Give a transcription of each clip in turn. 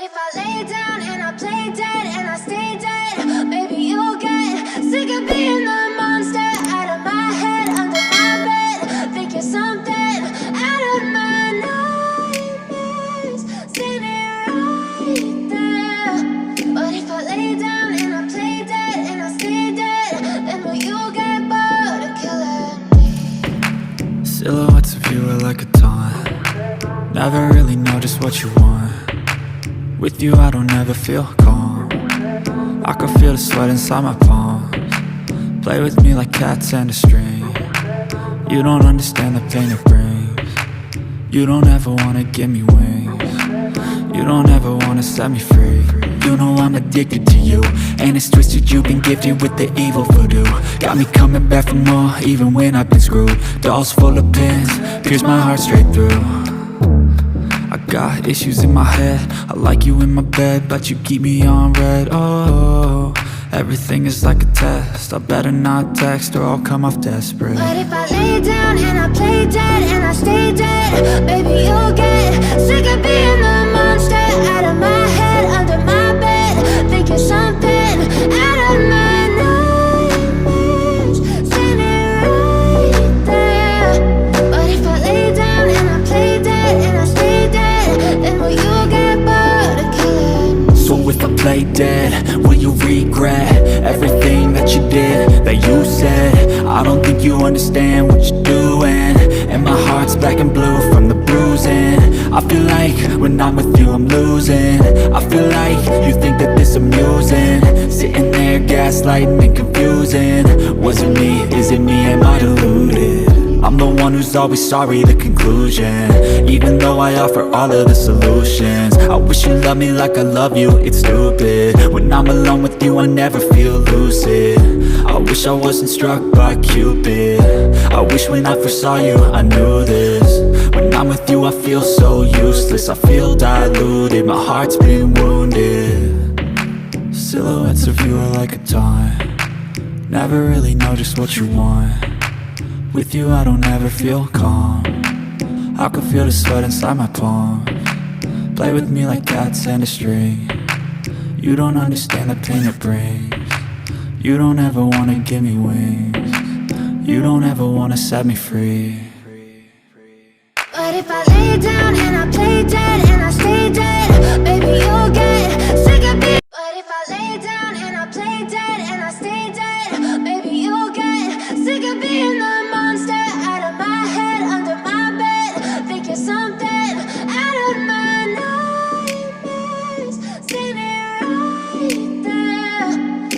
if I lay down and I play dead and I stay dead, maybe you'll get sick of being the monster out of my head, under my bed. Think you're something out of my nightmares, standing right there. But if I lay down and I play dead and I stay dead, then will you get bored of killing me? Silhouettes of you are like a taunt. Never really know just what you want. With you I don't ever feel calm. I can feel the sweat inside my palms. Play with me like cats and a string. You don't understand the pain it brings. You don't ever wanna give me wings. You don't ever wanna set me free. You know I'm addicted to you, and it's twisted, you've been gifted with the evil voodoo. Got me coming back for more, even when I've been screwed. Dolls full of pins, pierce my heart straight through. I got issues in my head, I like you in my bed, but you keep me on red. Oh, everything is like a test, I better not text or I'll come off desperate. But if I lay down and I play dead and I stay dead, maybe you'll get sick of being the monster out of my head, under my bed. Think you're something out of my nightmares, standing right there. But if I lay down and I play dead and I stay dead, then will you get bored of killing me? So if I play dead, will you regret everything that you did, that you said? I don't think you understand what you're doing, and my heart's black and blue from the bruising. I feel like when I'm with you I'm losing. I feel like you think that this amusing, sitting there gaslighting and confusing. Was it me? Is it me? Am I deluded? I'm the one who's always sorry, the conclusion, even though I offer all of the solutions. I wish you loved me like I love you, it's stupid. When I'm alone with you I never feel lucid. I wish I wasn't struck by Cupid. I wish when I first saw you I knew this. When I'm with you I feel so useless, I feel diluted, my heart's been wounded. Silhouettes of you are like a taunt. Never really know just what you want. With you I don't ever feel calm. I can feel the sweat inside my palms. Play with me like cats and a string. You don't understand the pain it brings. You don't ever wanna give me wings. You don't ever wanna set me free. But if I lay down and I play dead and I stay dead, maybe you'll get sick of being. But if I lay down and I play dead and I stay dead, maybe you'll get sick of being the monster out of my head, under my bed. Think you're something out of my nightmares, standing right there.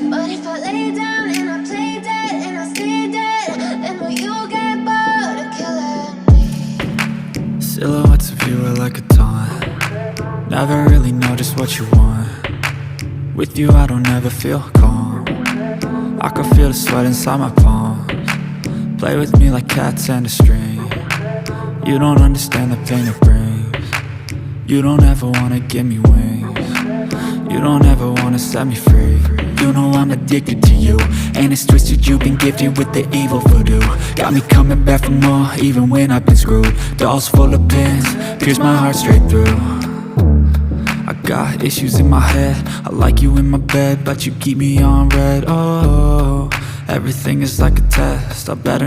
But if I lay down and I play dead and I stay dead, then will you get bored of killing me? Silhouettes of you are like a taunt. Never really know just what you want. With you I don't ever feel calm. I can feel the sweat inside my palms. Play with me like cats and a string. You don't understand the pain it brings. You don't ever wanna give me wings. You don't ever wanna set me free. You know I'm addicted to you, and it's twisted, you've been gifted with the evil voodoo. Got me coming back for more, even when I've been screwed. Dolls full of pins, pierce my heart straight through. I got issues in my head, I like you in my bed, but you keep me on red. Oh, everything is like a test, I better